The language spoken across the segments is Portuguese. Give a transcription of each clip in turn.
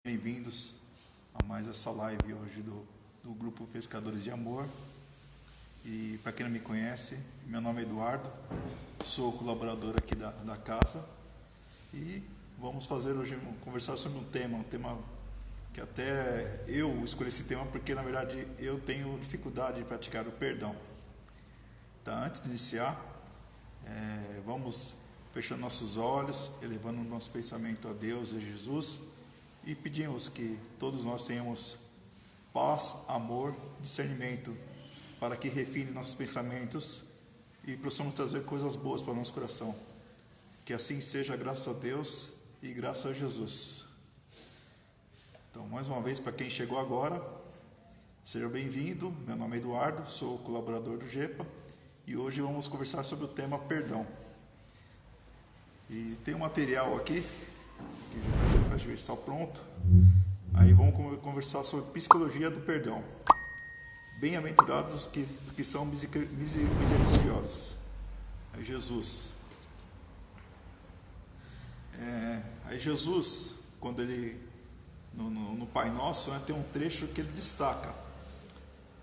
Bem-vindos a mais essa live hoje do Grupo Pescadores de Amor. E para quem não me conhece, meu nome é Eduardo, sou colaborador aqui da casa e vamos fazer hoje conversar sobre um tema que até eu escolhi esse tema porque na verdade eu tenho dificuldade de praticar o perdão. Então, antes de iniciar, vamos fechando nossos olhos, elevando o nosso pensamento a Deus e a Jesus. E pedimos que todos nós tenhamos paz, amor, discernimento, para que refine nossos pensamentos e possamos trazer coisas boas para o nosso coração. Que assim seja, graças a Deus e graças a Jesus. Então, mais uma vez, para quem chegou agora, seja bem-vindo. Meu nome é Eduardo, sou colaborador do GEPA e hoje vamos conversar sobre o tema perdão. E tem um material aqui que já está pronto. Aí vamos conversar sobre psicologia do perdão. Bem-aventurados os que são misericordiosos. Aí Jesus. Aí Jesus, quando ele no Pai Nosso, tem um trecho que ele destaca: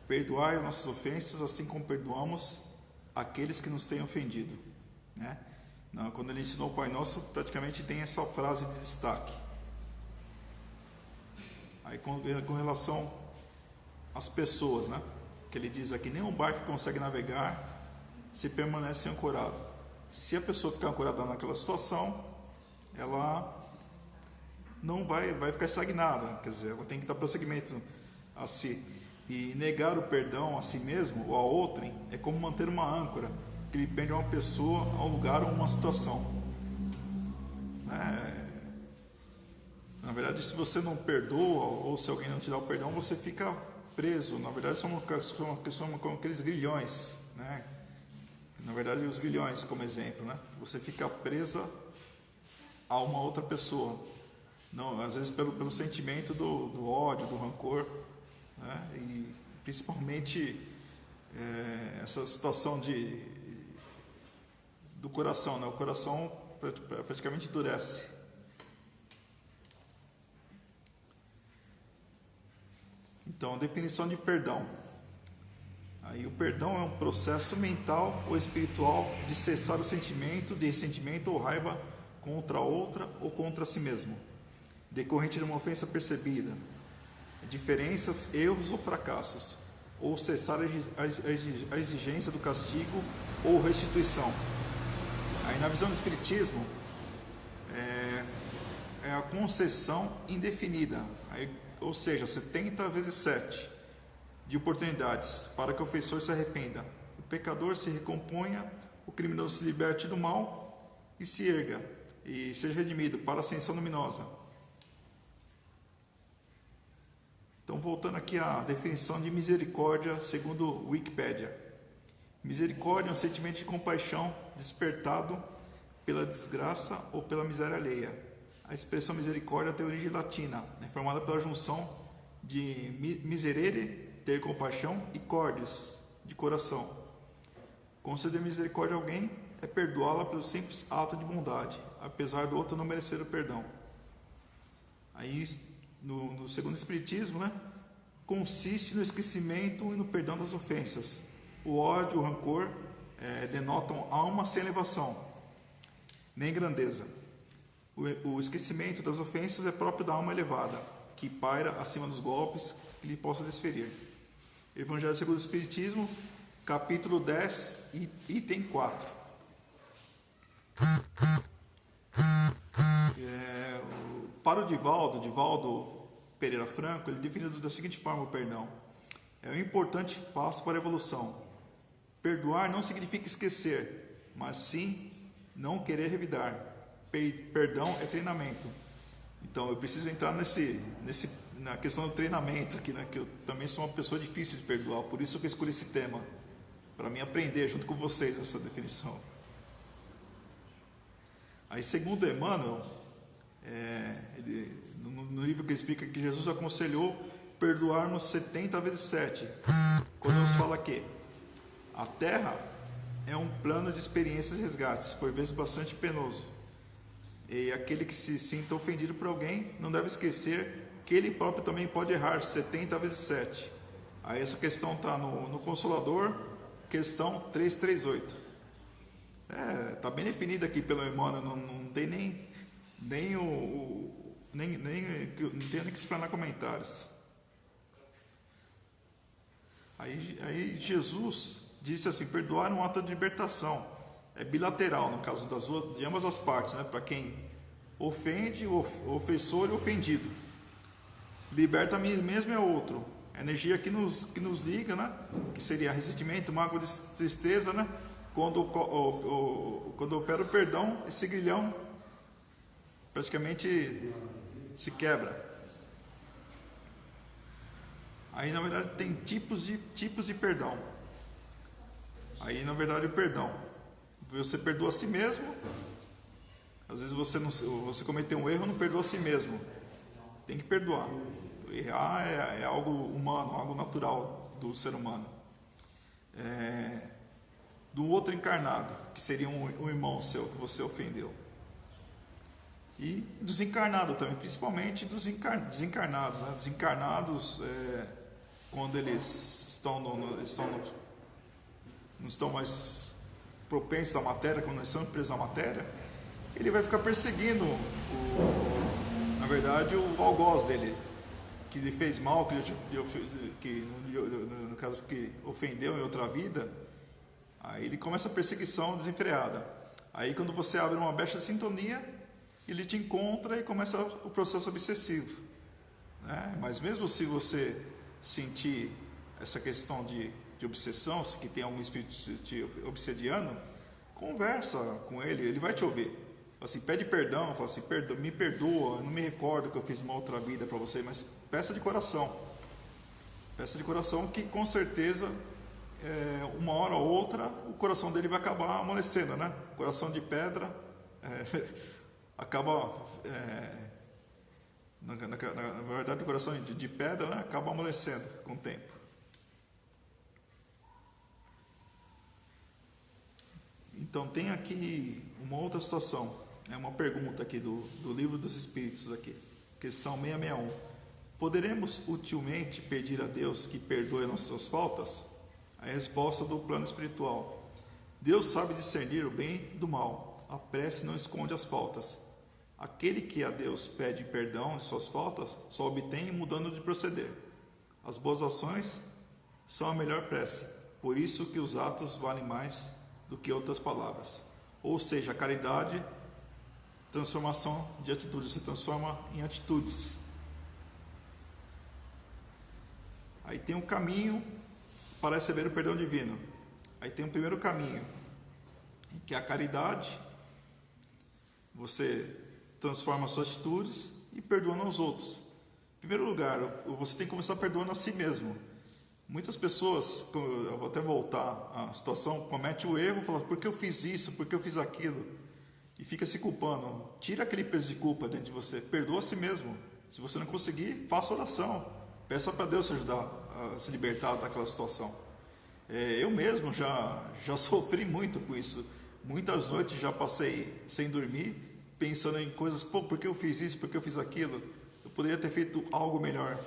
perdoai as nossas ofensas, assim como perdoamos aqueles que nos têm ofendido, né? Quando ele ensinou o Pai Nosso, praticamente tem essa frase de destaque. Aí com relação às pessoas, né? Que ele diz aqui: nenhum barco consegue navegar se permanece ancorado. Se a pessoa ficar ancorada naquela situação, ela não vai ficar estagnada, quer dizer, ela tem que dar prosseguimento a si. E negar o perdão a si mesmo ou a outrem é como manter uma âncora que lhe prende a uma pessoa, a um lugar ou a uma situação. Na verdade, se você não perdoa, ou se alguém não te dá o perdão, você fica preso. Na verdade, são como aqueles grilhões, né? Na verdade, os grilhões como exemplo, né? Você fica presa a uma outra pessoa. Não, às vezes pelo sentimento do ódio, do rancor, né? E principalmente essa situação do coração, né? O coração praticamente endurece. Então, definição de perdão. Aí, o perdão é um processo mental ou espiritual de cessar o sentimento de ressentimento ou raiva contra outra ou contra si mesmo, decorrente de uma ofensa percebida, diferenças, erros ou fracassos, ou cessar a exigência do castigo ou restituição. Aí, na visão do Espiritismo, é a concessão indefinida, ou seja, 70 vezes 7 de oportunidades para que o ofensor se arrependa, o pecador se recomponha, o criminoso se liberte do mal e se erga e seja redimido para a ascensão luminosa. Então, voltando aqui à definição de misericórdia segundo o Wikipédia. Misericórdia é um sentimento de compaixão despertado pela desgraça ou pela miséria alheia. A expressão misericórdia tem origem latina, é formada pela junção de miserere, ter compaixão, e cordis, de coração. Conceder misericórdia a alguém é perdoá-la pelo simples ato de bondade, apesar do outro não merecer o perdão. Aí, no segundo Espiritismo, né, consiste no esquecimento e no perdão das ofensas. O ódio e o rancor denotam alma sem elevação, nem grandeza. O esquecimento das ofensas é próprio da alma elevada, que paira acima dos golpes que lhe possa desferir. Evangelho segundo o Espiritismo, capítulo 10, item 4. Para o Divaldo Pereira Franco, ele definiu da seguinte forma o perdão: é um importante passo para a evolução. Perdoar não significa esquecer, mas sim não querer revidar. Perdão é treinamento. Então, eu preciso entrar na questão do treinamento aqui, né? Que eu também sou uma pessoa difícil de perdoar, por isso que eu escolhi esse tema, para mim aprender junto com vocês essa definição. Aí, segundo Emmanuel, no livro que ele explica que Jesus aconselhou perdoar-nos 70 vezes 7, quando nos fala que a terra é um plano de experiências e resgates, por vezes bastante penoso. E aquele que se sinta ofendido por alguém não deve esquecer que ele próprio também pode errar 70 vezes 7. Aí essa questão está no Consolador, questão 338. Está bem definida aqui pelo Emmanuel, não tem não tem nem que explanar comentários. Aí Jesus disse assim: perdoar é um ato de libertação, é bilateral no caso de ambas as partes, né? Para quem ofende, o ofensor e o ofendido. Liberta a mim mesmo é outro. A energia que nos liga, né? Que seria ressentimento, mágoa, tristeza, né? Quando opera o perdão, esse grilhão praticamente se quebra. Aí na verdade tem tipos de perdão. Aí na verdade o perdão, você perdoa a si mesmo. Às vezes você cometeu um erro, não perdoa a si mesmo. Tem que perdoar. Errar é algo humano, algo natural do ser humano. Do outro encarnado, que seria um irmão seu que você ofendeu. E desencarnado também, principalmente dos desencarnados, né? Desencarnados, quando eles não estão mais propensos à matéria, quando eles são presos à matéria, ele vai ficar perseguindo, na verdade, o algoz dele, que lhe fez mal, que no caso que ofendeu em outra vida. Aí ele começa a perseguição desenfreada. Aí quando você abre uma brecha de sintonia, ele te encontra e começa o processo obsessivo, né? Mas mesmo se você sentir essa questão de obsessão, se que tem algum espírito obsediano, conversa com ele vai te ouvir. Assim, pede perdão, fala assim: me perdoa, eu não me recordo que eu fiz uma outra vida para você, mas peça de coração. Peça de coração, que com certeza, uma hora ou outra, o coração dele vai acabar amolecendo, né? Coração de pedra acaba, na verdade, o coração de pedra, né, acaba amolecendo com o tempo. Então tem aqui uma outra situação, uma pergunta aqui do Livro dos Espíritos, aqui, questão 661. Poderemos utilmente pedir a Deus que perdoe nossas faltas? A resposta do plano espiritual: Deus sabe discernir o bem do mal. A prece não esconde as faltas. Aquele que a Deus pede perdão de suas faltas só obtém mudando de proceder. As boas ações são a melhor prece, por isso que os atos valem mais do que outras palavras. Ou seja, a caridade, transformação de atitudes, se transforma em atitudes. Aí tem um caminho para receber o perdão divino. Aí tem o primeiro caminho, que é a caridade. Você transforma as suas atitudes e perdoando aos outros. Em primeiro lugar, você tem que começar perdoando a si mesmo. Muitas pessoas, eu vou até voltar à situação, cometem o erro, falam: por que eu fiz isso, por que eu fiz aquilo? E fica se culpando. Tira aquele peso de culpa dentro de você, perdoa a si mesmo. Se você não conseguir, faça oração, peça para Deus te ajudar a se libertar daquela situação. Eu mesmo já sofri muito com isso. Muitas noites já passei sem dormir, pensando em coisas: por que eu fiz isso, por que eu fiz aquilo? Eu poderia ter feito algo melhor.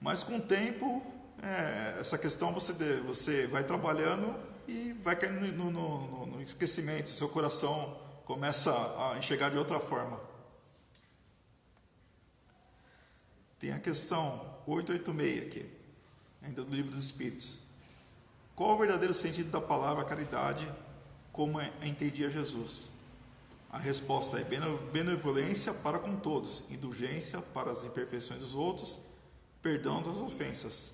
Mas com o tempo, essa questão você vai trabalhando e vai caindo no esquecimento. Seu coração começa a enxergar de outra forma. Tem a questão 886 aqui, ainda do Livro dos Espíritos. Qual o verdadeiro sentido da palavra caridade, como entendia Jesus? A resposta é benevolência para com todos, indulgência para as imperfeições dos outros, perdão das ofensas.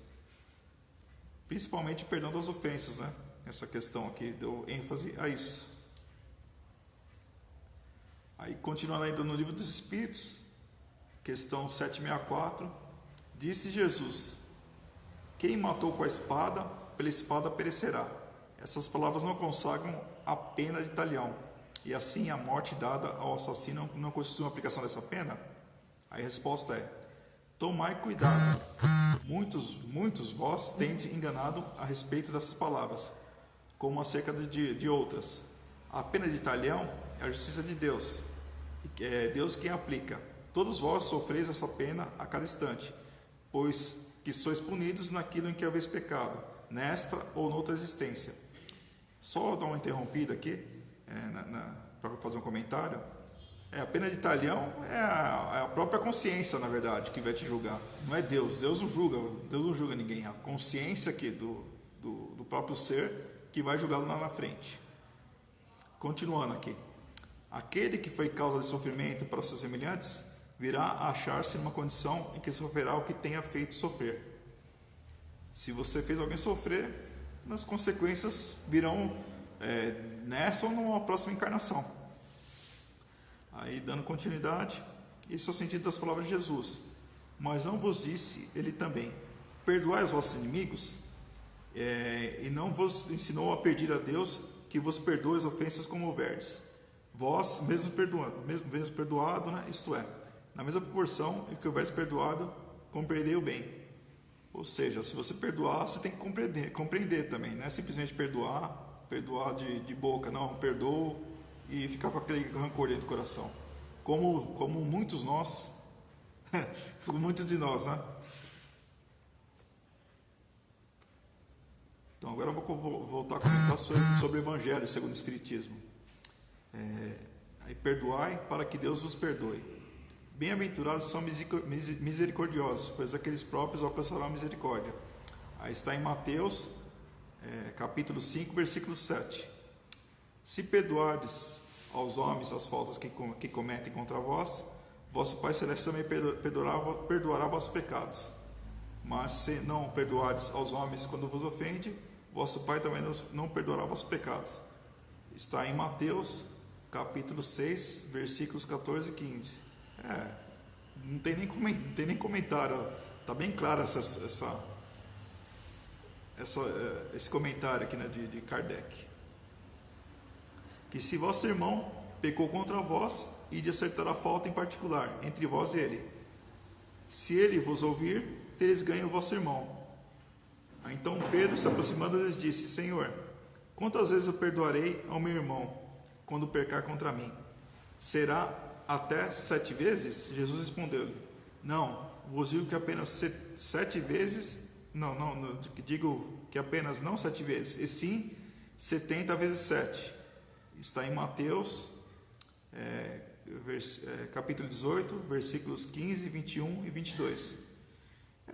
Principalmente perdão das ofensas, né? Essa questão aqui deu ênfase a isso. Aí, continuando ainda no Livro dos Espíritos, questão 764, disse Jesus: quem matou com a espada, pela espada perecerá. Essas palavras não consagram a pena de talião, e assim a morte dada ao assassino não constitui uma aplicação dessa pena? Aí a resposta é: tomai cuidado, muitos vós tendes enganado a respeito dessas palavras, como acerca de outras. A pena de talião é a justiça de Deus, é Deus quem aplica. Todos vós sofreis essa pena a cada instante, pois que sois punidos naquilo em que haveis pecado, nesta ou noutra existência. Só dar uma interrompida aqui, para fazer um comentário. A pena de talhão é a própria consciência, na verdade, que vai te julgar. Não é Deus. Deus não julga ninguém. A consciência aqui do próprio ser que vai julgá-lo lá na frente. Continuando aqui. Aquele que foi causa de sofrimento para os seus semelhantes virá a achar-se numa condição em que sofrerá o que tenha feito sofrer. Se você fez alguém sofrer, as consequências virão nessa ou numa próxima encarnação. Aí, dando continuidade, esse é o sentido das palavras de Jesus. Mas não vos disse ele também: perdoai os vossos inimigos, e não vos ensinou a pedir a Deus que vos perdoe as ofensas como houverdes. Vós, mesmo perdoado, né? Isto é, na mesma proporção em que houveres perdoado, compreendei o bem. Ou seja, se você perdoar, você tem que compreender também. Não é simplesmente perdoar de boca. Não, perdoo e ficar com aquele rancor dentro do coração. Como muitos de nós, né? Então agora eu vou voltar a comentar sobre o Evangelho segundo o Espiritismo. Aí, perdoai para que Deus vos perdoe. Bem-aventurados são misericordiosos, pois aqueles próprios alcançarão a misericórdia. Aí está em Mateus, capítulo 5, versículo 7. Se perdoardes aos homens as faltas que cometem contra vós, vosso Pai Celeste também perdoará vossos pecados. Mas se não perdoardes aos homens quando vos ofende, vosso Pai também não perdoará vossos pecados. Está em Mateus, capítulo 6, versículos 14 e 15. Não tem nem comentário. Está bem claro esse comentário aqui, né, de Kardec. Que se vosso irmão pecou contra vós, ide acertar a falta em particular entre vós e ele. Se ele vos ouvir, tereis ganho o vosso irmão. Aí, então Pedro, se aproximando, lhes disse: Senhor, quantas vezes eu perdoarei ao meu irmão quando pecar contra mim? Será até 7 vezes? Jesus respondeu-lhe: Não, vos digo que apenas 7 vezes. Não, digo que apenas não 7 vezes, e sim 70 vezes 7. Está em Mateus, capítulo 18, versículos 15, 21 e 22.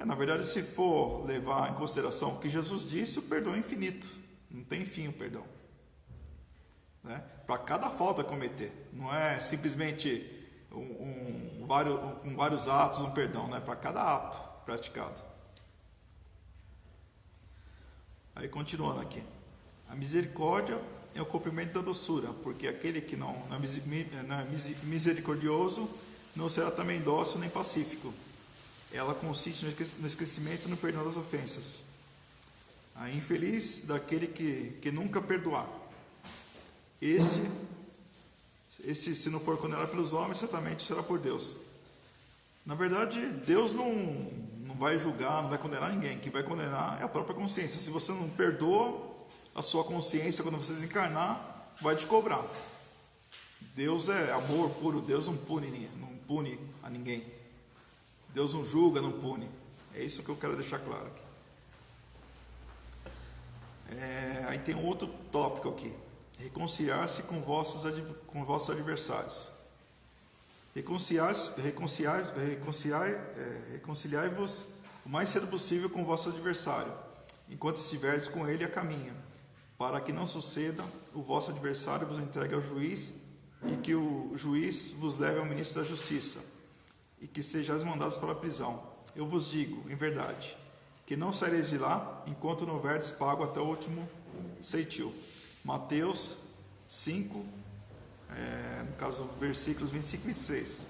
Na verdade, se for levar em consideração o que Jesus disse, o perdão é infinito. Não tem fim o perdão. Né? Para cada falta cometer. Não é simplesmente com vários atos um perdão. Né? Para cada ato praticado. Aí, continuando aqui. A misericórdia é o cumprimento da doçura, porque aquele que não é misericordioso não será também dócil nem pacífico. Ela consiste no esquecimento e no perdão das ofensas. A infeliz daquele que nunca perdoar. Este, se não for condenado pelos homens, certamente será por Deus. Na verdade, Deus não vai julgar, não vai condenar ninguém. Quem vai condenar é a própria consciência. Se você não perdoa, a sua consciência, quando você desencarnar, vai te cobrar. Deus é amor puro. Deus não pune a ninguém. Deus não julga, não pune. É isso que eu quero deixar claro aqui. Aí tem um outro tópico aqui. Reconciliar-se com vossos adversários. Reconciliai-vos o mais cedo possível com o vosso adversário, enquanto estiverdes com ele a caminho, para que não suceda o vosso adversário vos entregue ao juiz, e que o juiz vos leve ao ministro da justiça, e que sejais mandados para a prisão. Eu vos digo, em verdade, que não saireis de lá, enquanto não houverdes pago até o último ceitil. Mateus 5, no caso, versículos 25 e 26.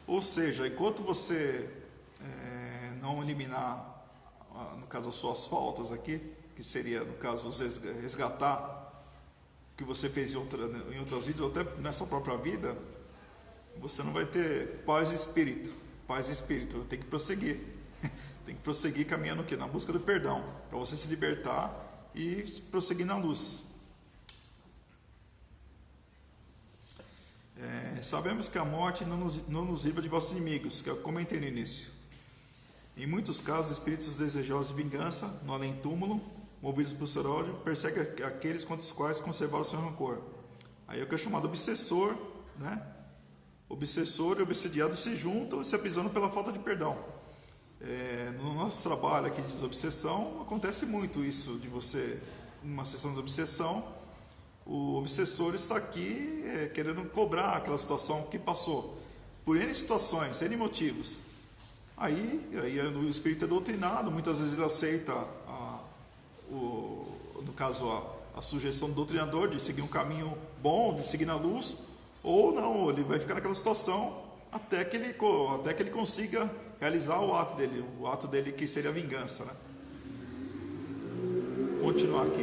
Ou seja, enquanto você não eliminar, no caso, as suas faltas aqui, que seria, no caso, resgatar o que você fez em outras vidas, ou até nessa própria vida, você não vai ter paz de espírito. Paz de espírito, tem que prosseguir. Tem que prosseguir caminhando o quê? Na busca do perdão, para você se libertar e prosseguir na luz. Sabemos que a morte não nos livra de vossos inimigos, que eu comentei no início. Em muitos casos, espíritos desejosos de vingança, no além-túmulo, movidos por seu ódio, perseguem aqueles contra os quais conservaram o seu rancor. Aí é o que é chamado obsessor, né? Obsessor e obsediado se juntam e se aprisionam pela falta de perdão. No nosso trabalho aqui de desobsessão, acontece muito isso, de você, numa sessão de obsessão, o obsessor está aqui querendo cobrar aquela situação que passou, por N situações, N motivos. Aí o espírito é doutrinado, muitas vezes ele aceita, no caso, a sugestão do doutrinador de seguir um caminho bom, de seguir na luz, ou não, ele vai ficar naquela situação até que ele consiga realizar o ato dele que seria a vingança, né? Continuar aqui.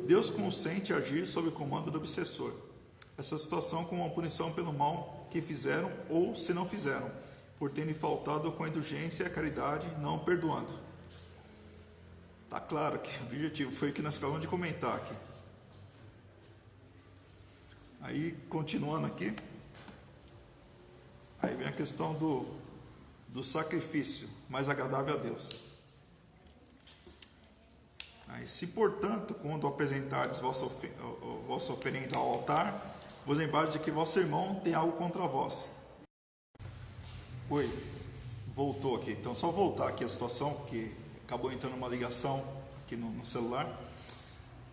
Deus consente agir sob o comando do obsessor. Essa situação como uma punição pelo mal que fizeram ou se não fizeram, por terem faltado com a indulgência e a caridade, não perdoando. Está claro que o objetivo foi o que nós acabamos de comentar aqui. Aí, continuando aqui, aí vem a questão do sacrifício mais agradável a Deus. Aí, se, portanto, quando apresentardes vossa oferenda ao altar, vos lembrardes de que vosso irmão tem algo contra vós. Oi, voltou aqui. Então, só voltar aqui a situação, que acabou entrando uma ligação aqui no celular.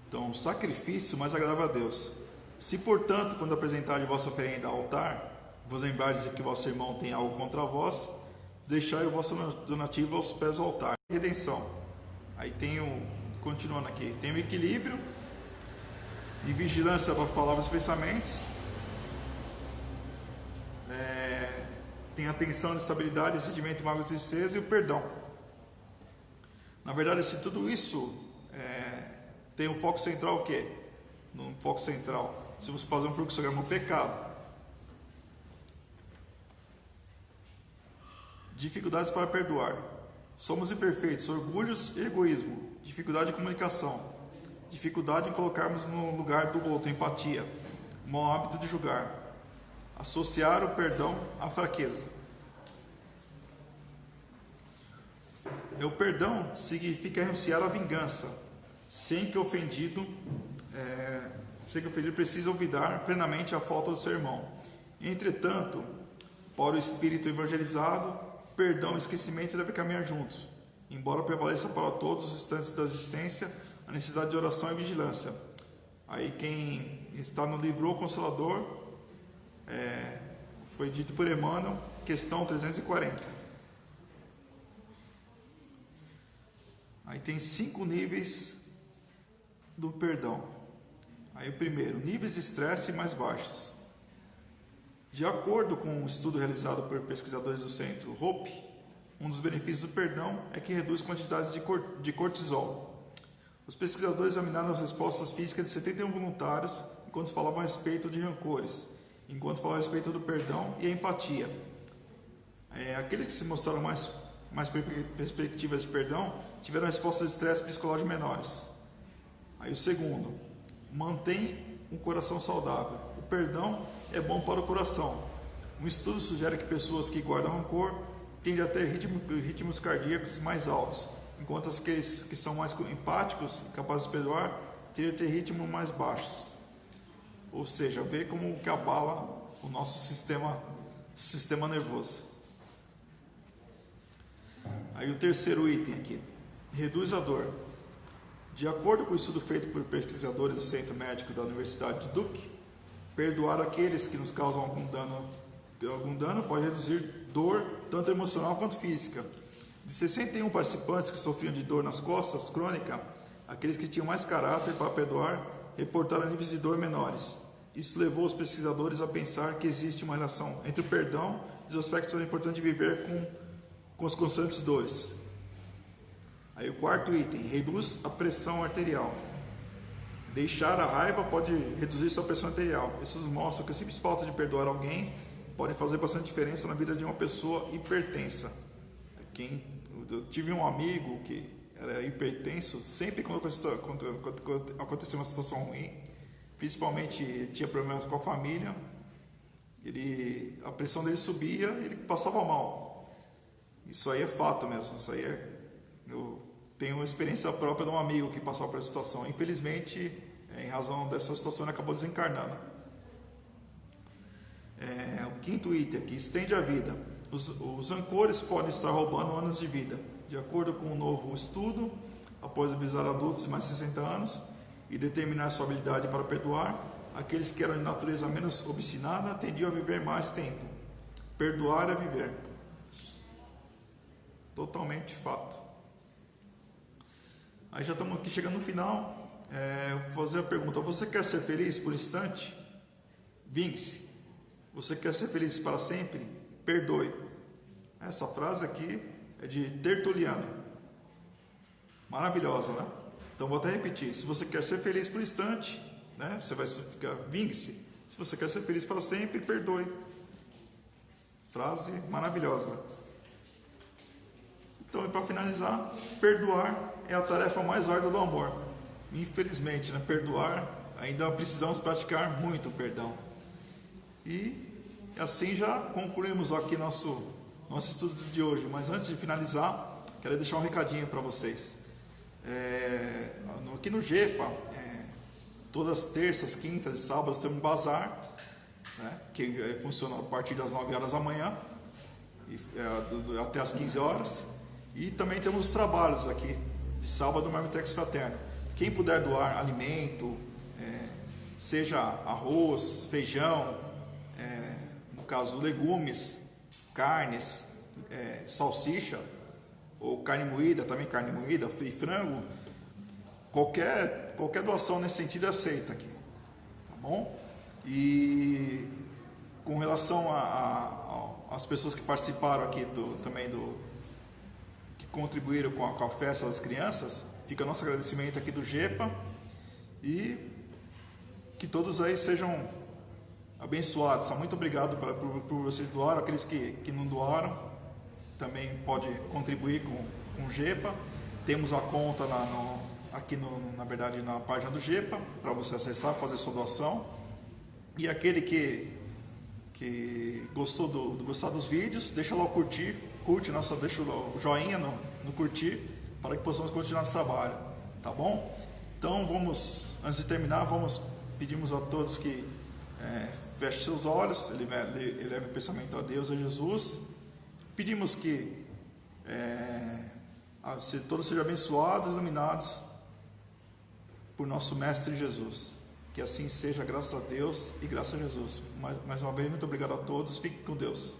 Então, sacrifício mais agradável a Deus. Se, portanto, quando apresentardes vossa oferenda ao altar, vos lembrardes de que vosso irmão tem algo contra vós, deixai o vosso donativo aos pés do altar. Redenção. Aí continuando aqui, tem o equilíbrio e vigilância das palavras e pensamentos. Tem atenção de estabilidade, sentimento, mágoa, tristeza e o perdão. Na verdade, se tudo isso tem um foco central, o quê? No foco central, se você fazer um fluxograma, o pecado. Dificuldades para perdoar. Somos imperfeitos, orgulhos e egoísmo. Dificuldade de comunicação. Dificuldade em colocarmos no lugar do outro, empatia. Mau hábito de julgar. Associar o perdão à fraqueza. O perdão significa renunciar à vingança, sem que o ofendido precise olvidar plenamente a falta do seu irmão. Entretanto, para o espírito evangelizado, perdão e esquecimento devem caminhar juntos, embora prevaleça para todos os instantes da existência a necessidade de oração e vigilância. Aí quem está no livro O Consolador, foi dito por Emmanuel, questão 340. Aí tem 5 níveis do perdão. Aí o primeiro, níveis de estresse mais baixos. De acordo com um estudo realizado por pesquisadores do Centro Hope, um dos benefícios do perdão é que reduz quantidades de cortisol. Os pesquisadores examinaram as respostas físicas de 71 voluntários enquanto falavam a respeito de rancores, enquanto falavam a respeito do perdão e a empatia. Aqueles que se mostraram mais perspectivas de perdão tiveram respostas de estresse psicológico menores. Aí o segundo, mantém um coração saudável. O perdão é bom para o coração. Um estudo sugere que pessoas que guardam rancor tendem a ter ritmos cardíacos mais altos, enquanto aqueles que são mais empáticos e capazes de perdoar tendem a ter ritmos mais baixos. Ou seja, vê como que abala o nosso sistema nervoso. Aí o terceiro item aqui, reduz a dor. De acordo com o estudo feito por pesquisadores do Centro Médico da Universidade de Duke, perdoar aqueles que nos causam algum dano pode reduzir dor, tanto emocional quanto física. De 61 participantes que sofriam de dor nas costas crônica, aqueles que tinham mais caráter para perdoar reportaram níveis de dor menores. Isso levou os pesquisadores a pensar que existe uma relação entre o perdão e os aspectos que são importantes de viver com as constantes dores. Aí o quarto item, reduz a pressão arterial. Deixar a raiva pode reduzir sua pressão arterial. Isso nos mostra que a simples falta de perdoar alguém pode fazer bastante diferença na vida de uma pessoa hipertensa. Eu tive um amigo que era hipertenso, sempre quando acontecia uma situação ruim, principalmente tinha problemas com a família, a pressão dele subia, ele passava mal. Isso aí é fato mesmo. Isso aí eu tenho uma experiência própria de um amigo que passou por essa situação. Infelizmente, em razão dessa situação, ele acabou desencarnando. O quinto item aqui, estende a vida. Os rancores podem estar roubando anos de vida. De acordo com um novo estudo, após avisar adultos de mais de 60 anos e determinar sua habilidade para perdoar, aqueles que eram de natureza menos obstinada tendiam a viver mais tempo. Perdoar é viver. Totalmente fato. Aí já estamos aqui chegando no final. Eu vou fazer a pergunta: você quer ser feliz por um instante? Vingue-se. Você quer ser feliz para sempre? Perdoe. Essa frase aqui é de Tertuliano. Maravilhosa, né? Então vou até repetir: se você quer ser feliz por um instante, né, você vai ficar, vingue-se. Se você quer ser feliz para sempre, perdoe. Frase maravilhosa. Então, para finalizar, perdoar é a tarefa mais árdua do amor. Infelizmente, né, perdoar, ainda precisamos praticar muito perdão. E assim já concluímos aqui nosso estudo de hoje. Mas antes de finalizar, quero deixar um recadinho para vocês. Aqui no GEPA, todas as terças, quintas e sábados temos um bazar, né, que funciona a partir das 9 horas da manhã até as 15 horas. E também temos os trabalhos aqui de sábado no Marmitex Fraterno. Quem puder doar alimento, seja arroz, feijão, no caso legumes, carnes, salsicha, ou carne moída, também carne moída, e frango, qualquer doação nesse sentido é aceita aqui, tá bom? E com relação às pessoas que participaram aqui que contribuíram com a festa das crianças, fica nosso agradecimento aqui do GEPA, e que todos aí sejam abençoados. Muito obrigado por vocês doarem. Aqueles que não doaram também pode contribuir com o GEPA. Temos a conta aqui na verdade na página do GEPA para você acessar, fazer sua doação. E aquele que gostar dos vídeos, deixa lá o curtir, deixa o joinha no curtir, para que possamos continuar nosso trabalho, tá bom? Então antes de terminar, pedimos a todos que feche seus olhos, eleve o pensamento a Deus, a Jesus. Pedimos que todos sejam abençoados, iluminados por nosso Mestre Jesus. Que assim seja, graças a Deus e graças a Jesus. Mais uma vez, muito obrigado a todos. Fiquem com Deus.